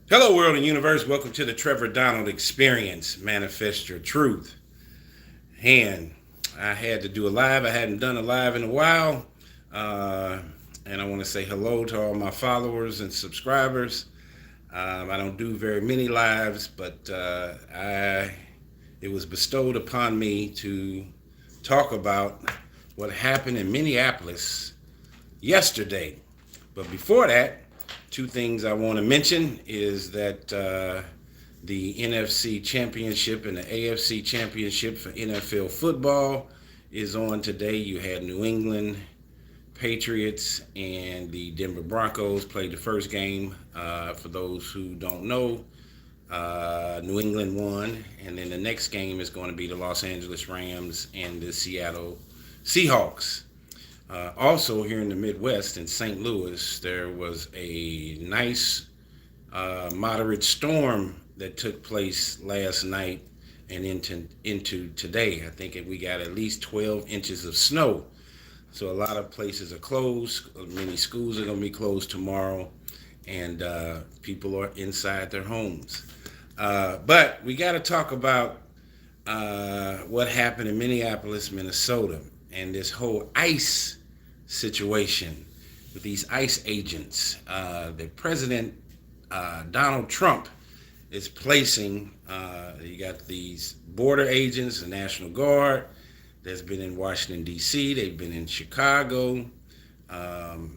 Hello, world and universe. Welcome to the Trevor Donald Experience. Manifest your truth. And I had to do a live. I hadn't done a live in a while. Uh, and I want to say hello to all my followers and subscribers. I don't do very many lives, but it was bestowed upon me to talk about what happened in Minneapolis yesterday. But before that, two things I want to mention is that the NFC Championship and the AFC Championship for NFL football is on today. You had New England Patriots and the Denver Broncos played the first game. For those who don't know, New England won, and then the next game is going to be the Los Angeles Rams and the Seattle Seahawks. Also, here in the Midwest, in St. Louis, there was a nice moderate storm that took place last night and into today. I think we got at least 12 inches of snow. So a lot of places are closed. Many schools are going to be closed tomorrow, and people are inside their homes. But we got to talk about what happened in Minneapolis, Minnesota, and this whole ICE situation with these ICE agents. The President Donald Trump is placing, you got these border agents, the National Guard, that's been in Washington, D.C., they've been in Chicago, and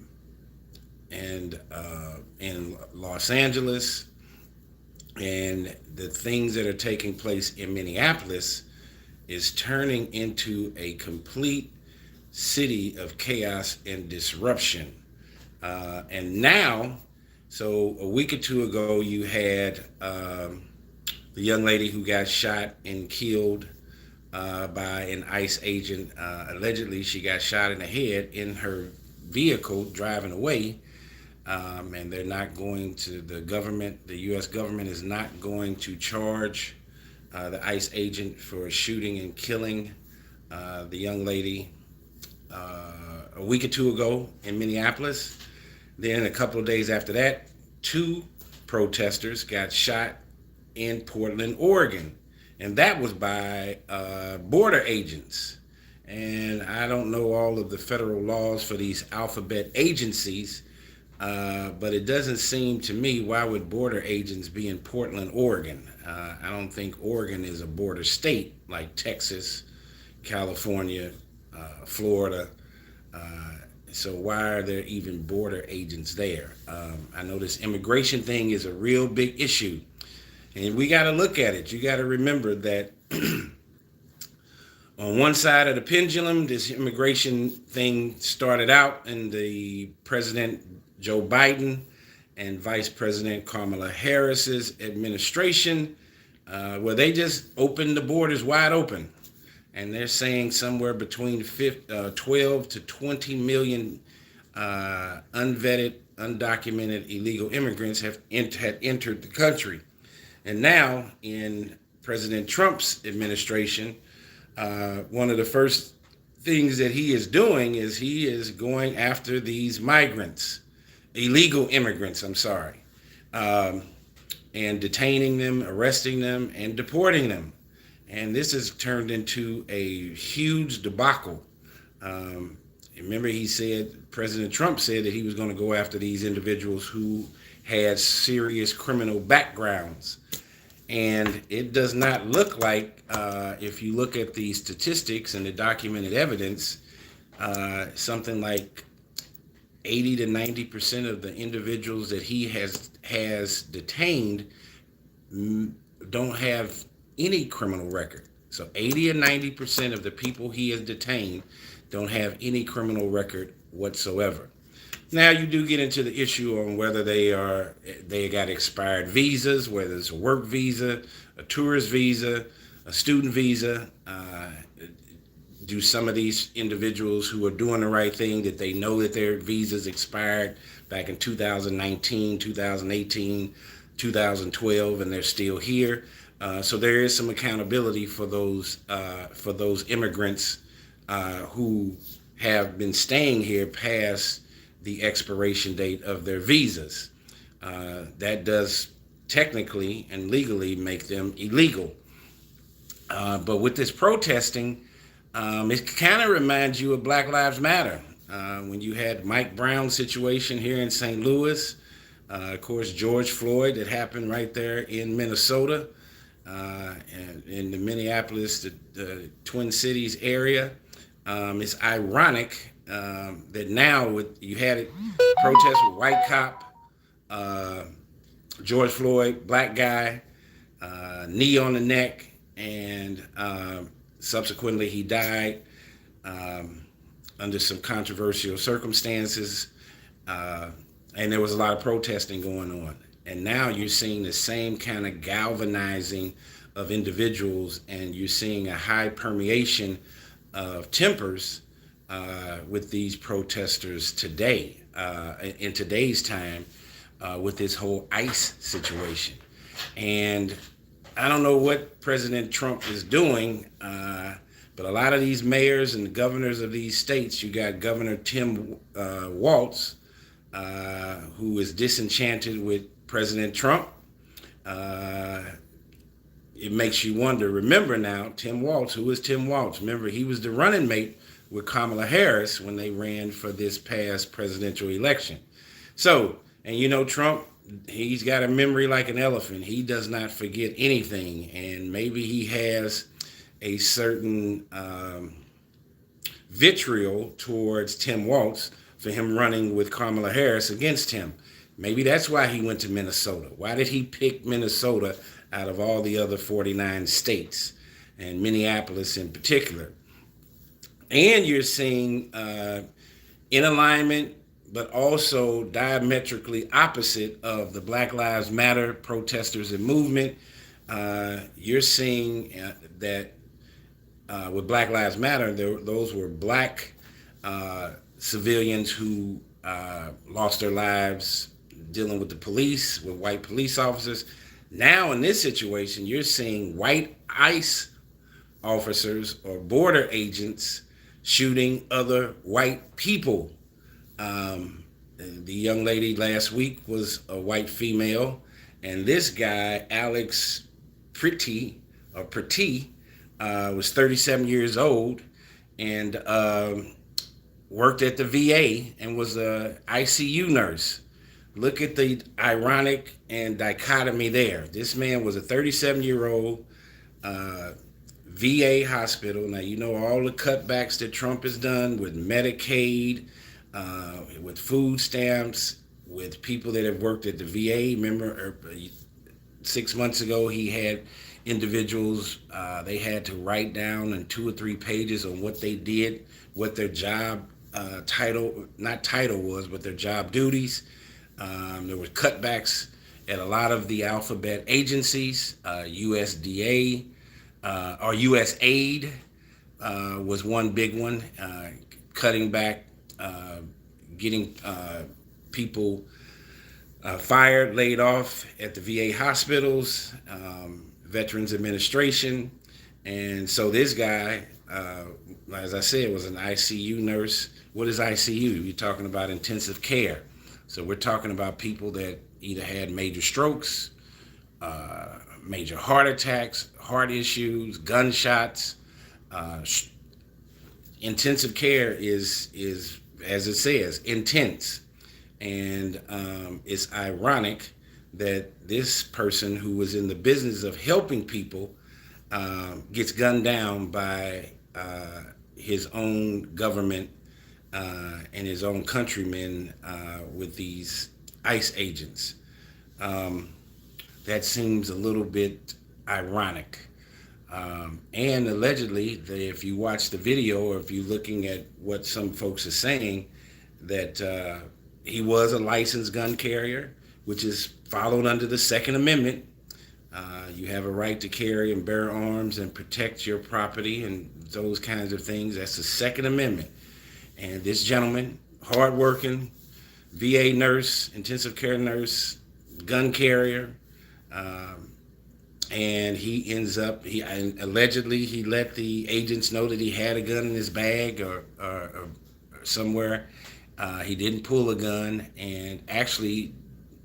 in Los Angeles. And the things that are taking place in Minneapolis is turning into a complete city of chaos and disruption. And now, so a week or two ago, you had the young lady who got shot and killed by an ICE agent. Allegedly, she got shot in the head in her vehicle driving away. And they're not going to, the U.S. government is not going to charge the ICE agent for shooting and killing the young lady a week or two ago in Minneapolis. Then a couple of days after that, two protesters got shot in Portland, Oregon. And that was by border agents. And I don't know all of the federal laws for these alphabet agencies, but it doesn't seem to me, why would border agents be in Portland, Oregon? I don't think Oregon is a border state like Texas, California, Florida. So why are there even border agents there? I know this immigration thing is a real big issue, and we got to look at it. You got to remember that on one side of the pendulum, this immigration thing started out in the President Joe Biden and Vice President Kamala Harris's administration, where they just opened the borders wide open. And they're saying somewhere between 12 to 20 million unvetted, undocumented illegal immigrants had entered the country. And now in President Trump's administration, one of the first things that he is doing is he is going after these migrants, illegal immigrants, and detaining them, arresting them, and deporting them. And this has turned into a huge debacle. Remember, President Trump said that he was going to go after these individuals who had serious criminal backgrounds. And it does not look like, if you look at the statistics and the documented evidence, something like 80 to 90% of the individuals that he has detained don't have any criminal record. So 80 or 90% of the people he has detained don't have any criminal record whatsoever. Now you do get into the issue on whether they got expired visas, whether it's a work visa, a tourist visa, a student visa. Do some of these individuals who are doing the right thing, that they know that their visas expired back in 2019, 2018, 2012, and they're still here. So there is some accountability for those immigrants who have been staying here past the expiration date of their visas. That does technically and legally make them illegal. But with this protesting, it kind of reminds you of Black Lives Matter. When you had Mike Brown's situation here in St. Louis, of course, George Floyd, that happened right there in Minnesota, and in the Minneapolis, the Twin Cities area. It's ironic that now you had it protest with white cop, George Floyd, black guy, knee on the neck, and subsequently he died under some controversial circumstances, and there was a lot of protesting going on. And now you're seeing the same kind of galvanizing of individuals, and you're seeing a high permeation of tempers with these protesters today, in today's time, with this whole ICE situation. And I don't know what President Trump is doing, but a lot of these mayors and the governors of these states, you got Governor Tim Walz, who is disenchanted with President Trump. It makes you wonder. Remember now, Tim Walz, who is Tim Walz? Remember, he was the running mate with Kamala Harris when they ran for this past presidential election. So, and you know, Trump, he's got a memory like an elephant. He does not forget anything. And maybe he has a certain vitriol towards Tim Walz for him running with Kamala Harris against him. Maybe that's why he went to Minnesota. Why did he pick Minnesota out of all the other 49 states, and Minneapolis in particular? And you're seeing in alignment, but also diametrically opposite of the Black Lives Matter protesters and movement, you're seeing that with Black Lives Matter, those were black civilians who lost their lives dealing with the police, with white police officers. Now in this situation, you're seeing white ICE officers or border agents shooting other white people. The young lady last week was a white female, and this guy, Alex Pretty, was 37 years old and worked at the VA and was a ICU nurse. Look at the ironic and dichotomy there. This man was a 37-year-old VA hospital. Now, you know all the cutbacks that Trump has done with Medicaid, with food stamps, with people that have worked at the VA. Remember, 6 months ago, he had individuals, they had to write down in 2 or 3 pages on what they did, what their job title was, but their job duties. There were cutbacks at a lot of the alphabet agencies. USDA or USAID was one big one, cutting back, getting people fired, laid off at the VA hospitals, Veterans Administration. And so this guy, as I said, was an ICU nurse. What is ICU? You're talking about intensive care. So we're talking about people that either had major strokes, major heart attacks, heart issues, gunshots. Intensive care is, as it says, intense. And it's ironic that this person who was in the business of helping people gets gunned down by his own government and his own countrymen with these ICE agents. That seems a little bit ironic. And allegedly, if you watch the video or if you're looking at what some folks are saying, that he was a licensed gun carrier, which is followed under the Second Amendment. You have a right to carry and bear arms and protect your property and those kinds of things. That's the Second Amendment. And this gentleman, hardworking, VA nurse, intensive care nurse, gun carrier, and he ends up, allegedly he let the agents know that he had a gun in his bag or somewhere. He didn't pull a gun, and actually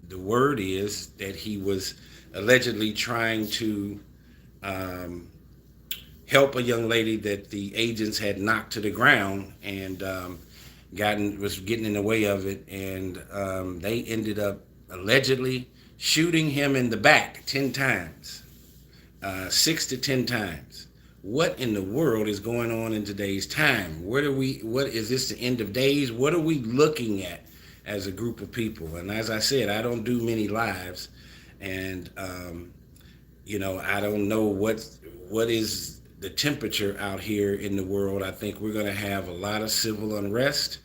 the word is that he was allegedly trying to um, help a young lady that the agents had knocked to the ground, and was getting in the way of it, and they ended up allegedly shooting him in the back 10 times, 6 to 10 times. What in the world is going on in today's time? What is this, the end of days? What are we looking at as a group of people? And as I said, I don't do many lives, and I don't know what is the temperature out here in the world. I think we're going to have a lot of civil unrest.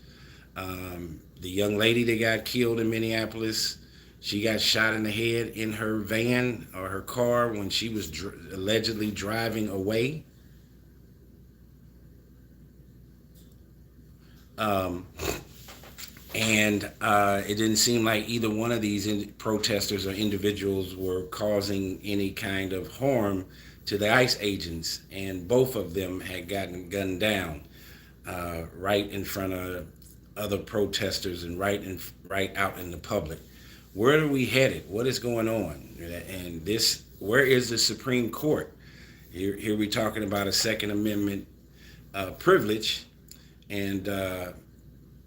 The young lady that got killed in Minneapolis, she got shot in the head in her van or her car when she was allegedly driving away. And it didn't seem like either one of these protesters or individuals were causing any kind of harm to the ICE agents, and both of them had gotten gunned down right in front of other protesters and right out in the public. Where are we headed? What is going on? And where is the Supreme Court? Here we're talking about a Second Amendment privilege, and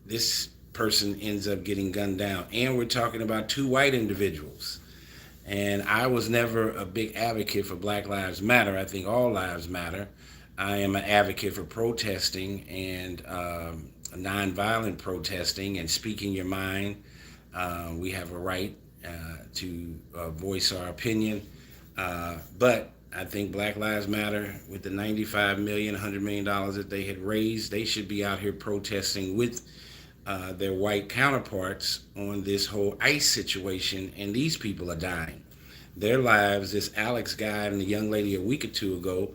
this person ends up getting gunned down. And we're talking about two white individuals. And I was never a big advocate for Black Lives Matter. I think all lives matter. I am an advocate for protesting and nonviolent protesting and speaking your mind. We have a right to voice our opinion. But I think Black Lives Matter, with the $95 million, $100 million that they had raised, they should be out here protesting with their white counterparts on this whole ICE situation, and these people are dying. Their lives, this Alex guy and the young lady a week or two ago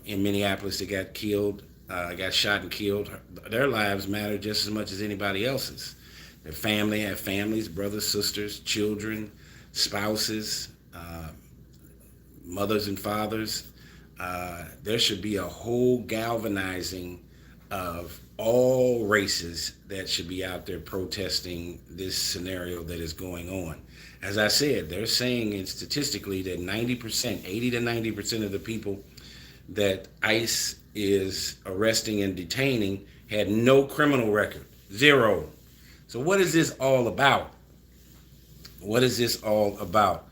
in Minneapolis that got shot and killed, their lives matter just as much as anybody else's. Their family have families, brothers, sisters, children, spouses, mothers and fathers. There should be a whole galvanizing of all races that should be out there protesting this scenario that is going on. As I said, they're saying statistically that 80 to 90% of the people that ICE is arresting and detaining had no criminal record, zero. So what is this all about? What is this all about?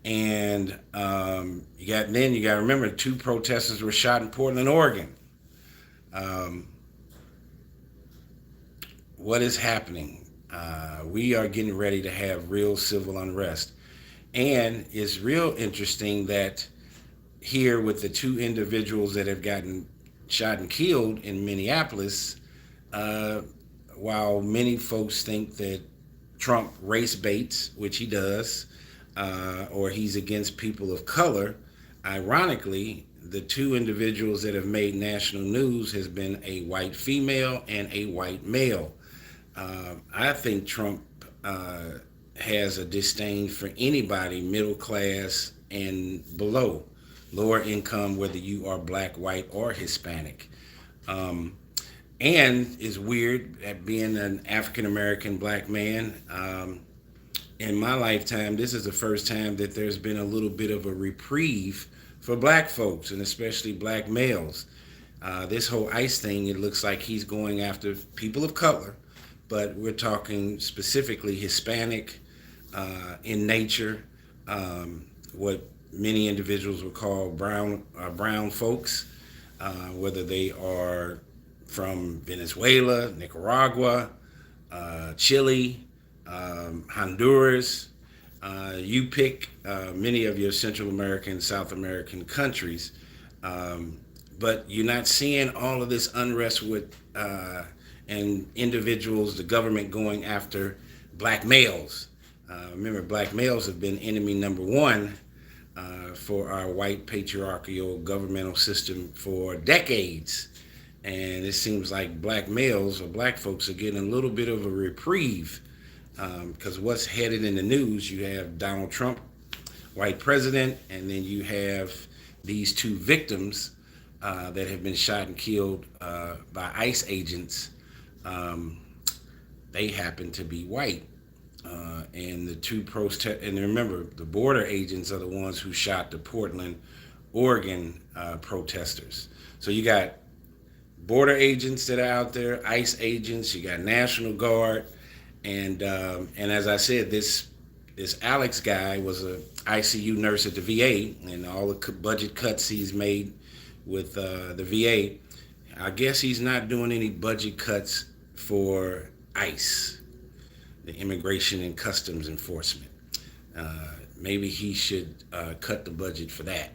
And you got to remember, 2 protesters were shot in Portland, Oregon. What is happening? We are getting ready to have real civil unrest. And it's real interesting that here with the 2 individuals that have gotten shot and killed in Minneapolis, while many folks think that Trump race baits, which he does, or he's against people of color, ironically, the 2 individuals that have made national news has been a white female and a white male. I think Trump has a disdain for anybody middle class and below, lower income, whether you are black, white, or Hispanic. And it's weird at being an African-American black man. In my lifetime, this is the first time that there's been a little bit of a reprieve for black folks, and especially black males. This whole ICE thing, it looks like he's going after people of color, but we're talking specifically Hispanic in nature, what many individuals would call brown folks, whether they are from Venezuela, Nicaragua, Chile, Honduras. You pick many of your Central American, South American countries, but you're not seeing all of this unrest with and individuals, the government going after black males. Remember, black males have been enemy number 1 for our white patriarchal governmental system for decades. And it seems like black males or black folks are getting a little bit of a reprieve, because what's headed in the news, you have Donald Trump, white president, and then you have these 2 victims that have been shot and killed by ICE agents. They happen to be white. And the two protest, and remember, the border agents are the ones who shot the Portland, Oregon protesters. So you got border agents that are out there, ICE agents. You got National Guard, and as I said, this Alex guy was a ICU nurse at the VA, and all the budget cuts he's made with the VA. I guess he's not doing any budget cuts for ICE, the Immigration and Customs Enforcement. Maybe he should cut the budget for that,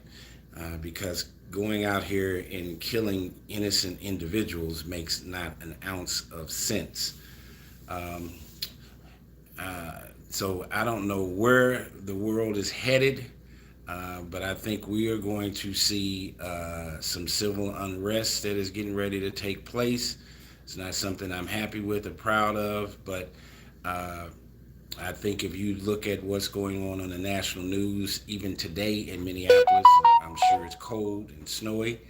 because going out here and killing innocent individuals makes not an ounce of sense. Um, so I don't know where the world is headed, but I think we are going to see some civil unrest that is getting ready to take place. It's not something I'm happy with or proud of, but uh, I think if you look at what's going on the national news, even today in Minneapolis, I'm sure it's cold and snowy.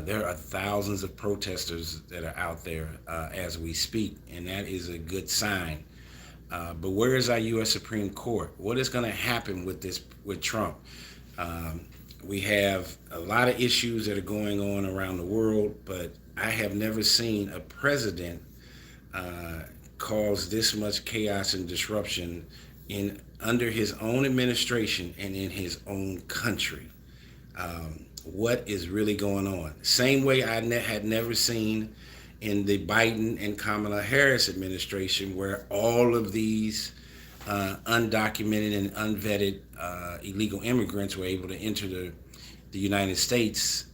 There are thousands of protesters that are out there as we speak, and that is a good sign. But where is our U.S. Supreme Court? What is going to happen with Trump? We have a lot of issues that are going on around the world, but I have never seen a president cause this much chaos and disruption in under his own administration and in his own country. What is really going on? Same way I had never seen in the Biden and Kamala Harris administration, where all of these undocumented and unvetted illegal immigrants were able to enter the United States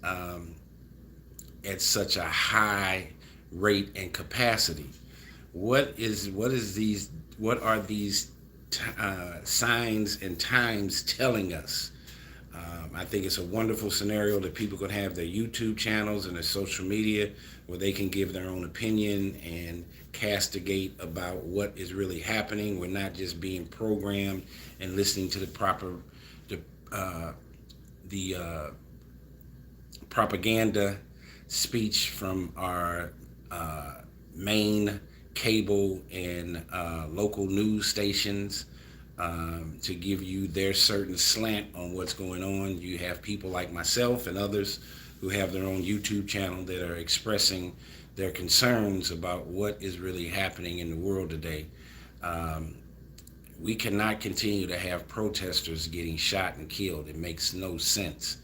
at such a high rate and capacity. What are these signs and times telling us? I think it's a wonderful scenario that people can have their YouTube channels and their social media where they can give their own opinion and castigate about what is really happening. We're not just being programmed and listening to the propaganda speech from our main cable and local news stations to give you their certain slant on what's going on. You have people like myself and others who have their own YouTube channel that are expressing their concerns about what is really happening in the world today. We cannot continue to have protesters getting shot and killed. It makes no sense.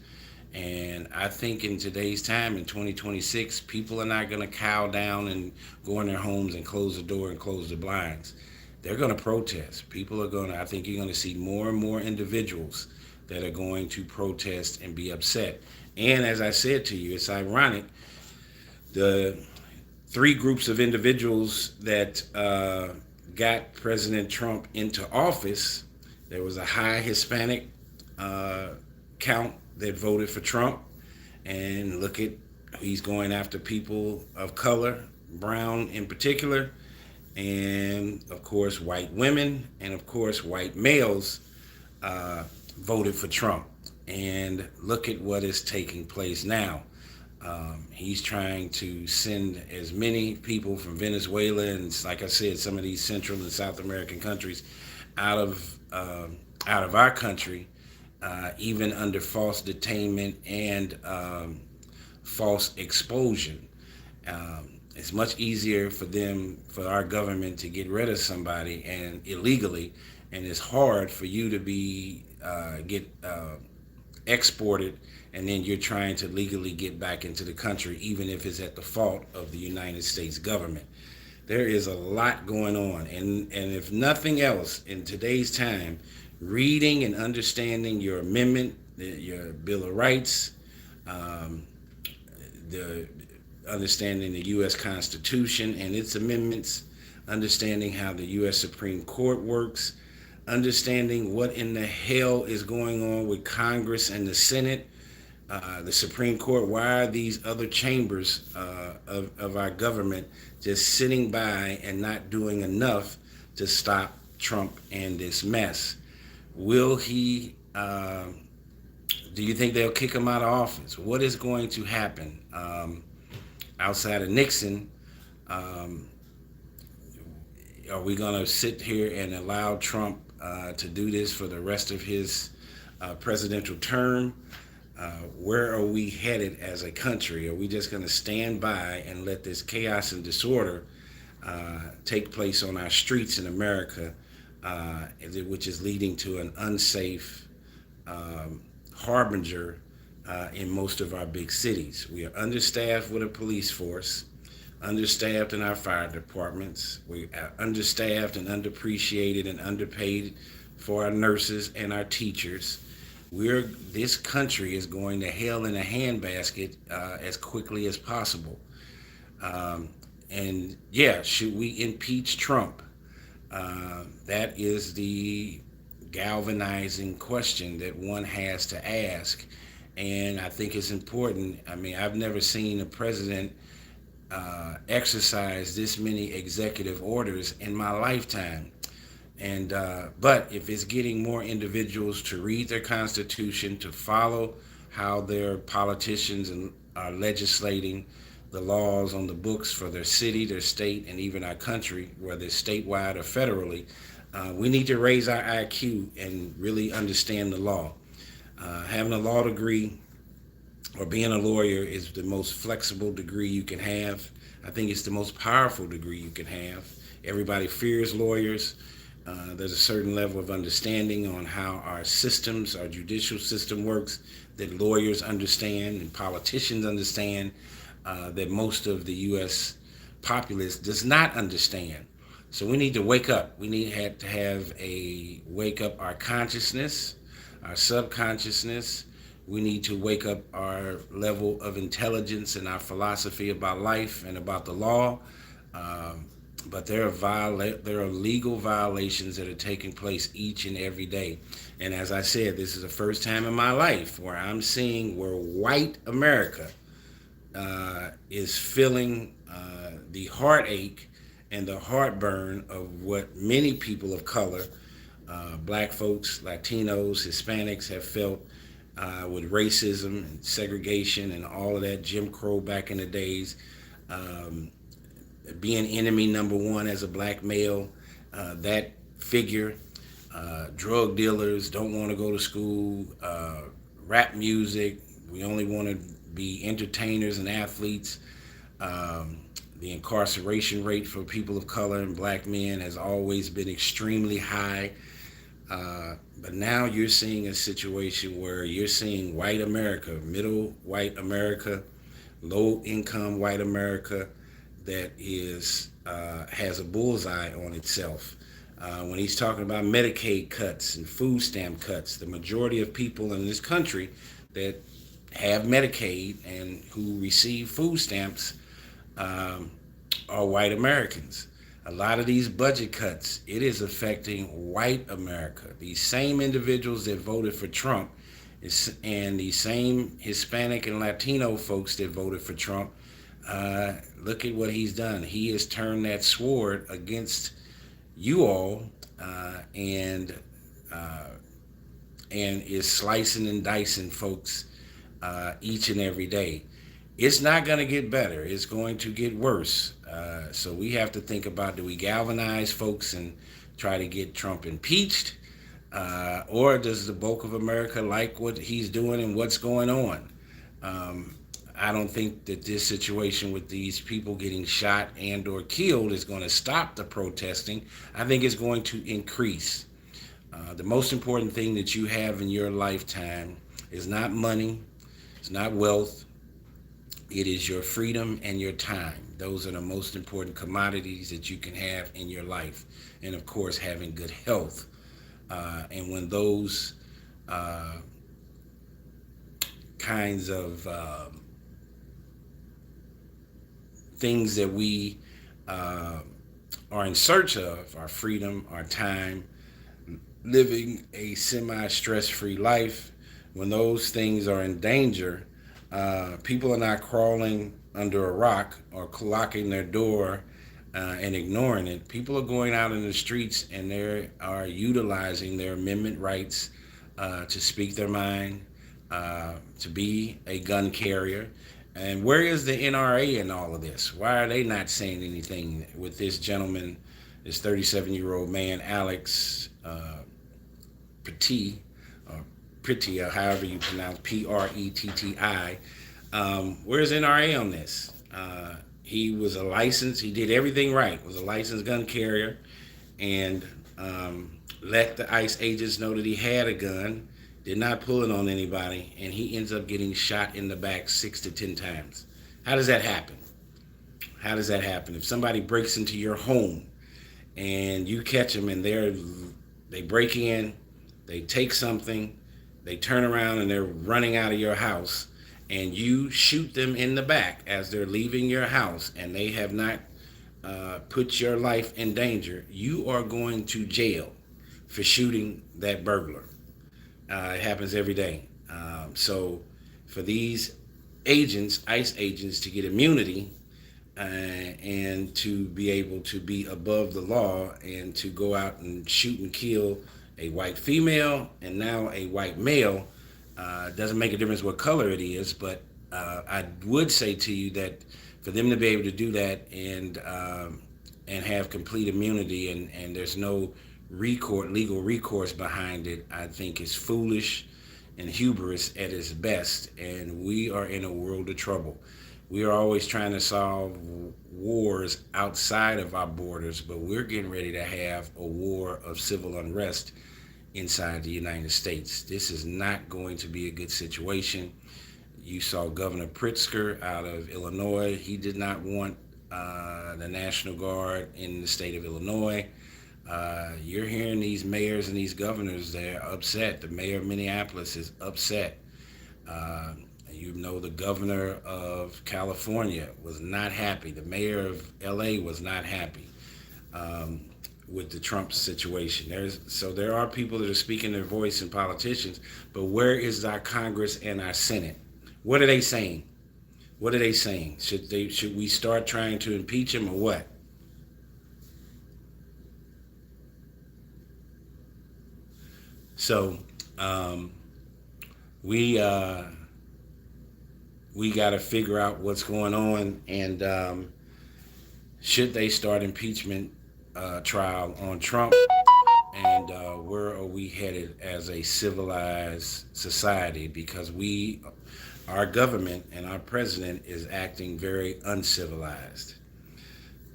And I think in today's time, in 2026, people are not going to cow down and go in their homes and close the door and close the blinds. They're going to protest. I think you're going to see more and more individuals that are going to protest and be upset. And as I said to you, it's ironic, the three groups of individuals that got President Trump into office, there was a high Hispanic count that voted for Trump. And look at, he's going after people of color, brown in particular, and of course white women, and of course white males voted for Trump. And look at what is taking place now. He's trying to send as many people from Venezuela and, like I said, some of these Central and South American countries out of our country, even under false detainment and false expulsion. It's much easier for our government to get rid of somebody and illegally, and it's hard for you to get exported, and then you're trying to legally get back into the country, even if it's at the fault of the United States government. There is a lot going on, and if nothing else, in today's time, reading and understanding your amendment, your Bill of Rights, understanding the U.S. Constitution and its amendments, understanding how the U.S. Supreme Court works, understanding what in the hell is going on with Congress and the Senate, the Supreme Court. Why are these other chambers of our government just sitting by and not doing enough to stop Trump and this mess? Will he, do you think they'll kick him out of office? What is going to happen? Outside of Nixon, Are we going to sit here and allow Trump to do this for the rest of his presidential term? Where are we headed as a country? Are we just going to stand by and let this chaos and disorder take place on our streets in America, which is leading to an unsafe harbinger in most of our big cities? We are understaffed with a police force, understaffed in our fire departments. We are understaffed and underappreciated and underpaid for our nurses and our teachers. This country is going to hell in a handbasket as quickly as possible. And yeah, should we impeach Trump? That is the galvanizing question that one has to ask. And I think it's important. I mean, I've never seen a president exercise this many executive orders in my lifetime. And but if it's getting more individuals to read their Constitution, to follow how their politicians are legislating the laws on the books for their city, their state, and even our country, whether it's statewide or federally, we need to raise our IQ and really understand the law. Having a law degree or being a lawyer is the most flexible degree you can have. I think it's the most powerful degree you can have. Everybody fears lawyers. There's a certain level of understanding on how our systems, our judicial system works, that lawyers understand and politicians understand, that most of the U.S. populace does not understand. So we need to wake up. We need to have a wake up our consciousness, our subconsciousness. We need to wake up our level of intelligence and our philosophy about life and about the law. But there are legal violations that are taking place each and every day. And as I said, this is the first time in my life where I'm seeing where white America is feeling the heartache and the heartburn of what many people of color, black folks, Latinos, Hispanics have felt with racism and segregation and all of that, Jim Crow back in the days. Being enemy number one as a black male, that figure, drug dealers don't want to go to school, rap music, we only want to be entertainers and athletes. The incarceration rate for people of color and black men has always been extremely high. But now you're seeing a situation where you're seeing white America, middle white America, low income white America, that is has a bullseye on itself. When he's talking about Medicaid cuts and food stamp cuts, the majority of people in this country that have Medicaid and who receive food stamps are white Americans. A lot of these budget cuts, it is affecting white America. These same individuals that voted for Trump and the same Hispanic and Latino folks that voted for Trump, look at what he's done. He has turned that sword against you all, and is slicing and dicing folks each and every day. It's not going to get better. It's going to get worse. So we have to think about, do we galvanize folks and try to get Trump impeached? Or does the bulk of America like what he's doing and what's going on? I don't think that this situation with these people getting shot and or killed is going to stop the protesting. I think it's going to increase. The most important thing that you have in your lifetime is not money, it's not wealth, it is your freedom and your time. Those are the most important commodities that you can have in your life. And of course, having good health. And when those kinds of things that we are in search of, our freedom, our time, living a semi-stress-free life, when those things are in danger, people are not crawling under a rock or locking their door and ignoring it. People are going out in the streets and they are utilizing their amendment rights to speak their mind, to be a gun carrier. And where is the NRA in all of this? Why are they not saying anything with this gentleman this 37-year-old man, Alex Pretty, or however you pronounce Pretti. Where's NRA on this? He was a licensed, he did everything right, was a licensed gun carrier, and let the ICE agents know that he had a gun, did not pull it on anybody, and he ends up getting shot in the back 6 to 10 times. How does that happen? How does that happen? If somebody breaks into your home and you catch them and they break in, they take something, they turn around and they're running out of your house, and you shoot them in the back as they're leaving your house, and they have not put your life in danger, you are going to jail for shooting that burglar. It happens every day. So for these agents, ICE agents, to get immunity and to be able to be above the law and to go out and shoot and kill a white female and now a white male, doesn't make a difference what color it is, but I would say to you that for them to be able to do that and have complete immunity and there's no legal recourse behind it, I think is foolish and hubris at its best. And we are in a world of trouble. We are always trying to solve wars outside of our borders, but we're getting ready to have a war of civil unrest inside the United States. This is not going to be a good situation. You saw Governor Pritzker out of Illinois. He did not want the National Guard in the state of Illinois. You're hearing these mayors and these governors, they're upset. The mayor of Minneapolis is upset. You know, the governor of California was not happy. The mayor of LA was not happy with the Trump situation. There are people that are speaking their voice and politicians, but where is our Congress and our Senate? What are they saying? What are they saying? Should we start trying to impeach him or what? So we got to figure out what's going on, and should they start impeachment trial on Trump, and where are we headed as a civilized society? Because our government and our president is acting very uncivilized.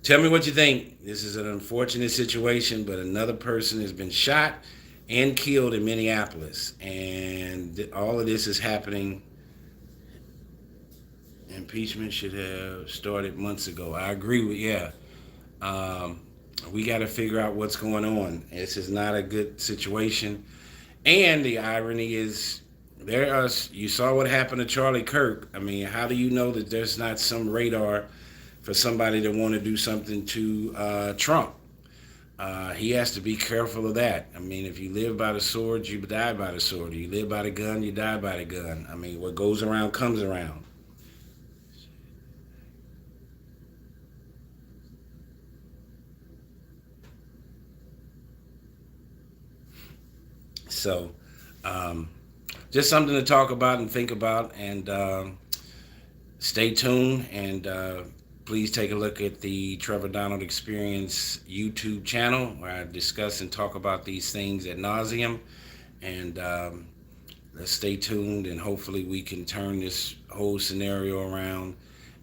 Tell me what you think. This is an unfortunate situation, but another person has been shot and killed in Minneapolis, and all of this is happening. Impeachment should have started months ago. I agree with we got to figure out what's going on. This is not a good situation, and the irony is, you saw what happened to Charlie Kirk. I mean, how do you know that there's not some radar for somebody to want to do something to Trump? He has to be careful of that. I mean, if you live by the sword, you die by the sword. If you live by the gun, you die by the gun. I mean, what goes around comes around. So, just something to talk about and think about, and stay tuned, and please take a look at the Trevor Donald Experience YouTube channel, where I discuss and talk about these things ad nauseum, and let's stay tuned, and hopefully we can turn this whole scenario around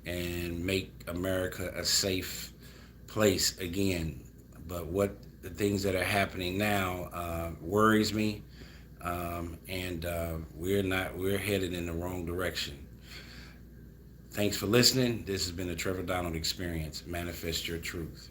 and make America a safe place again. But the things that are happening now worries me, and we're headed in the wrong direction. Thanks for listening. This has been the Trevor Donald Experience. Manifest your truth.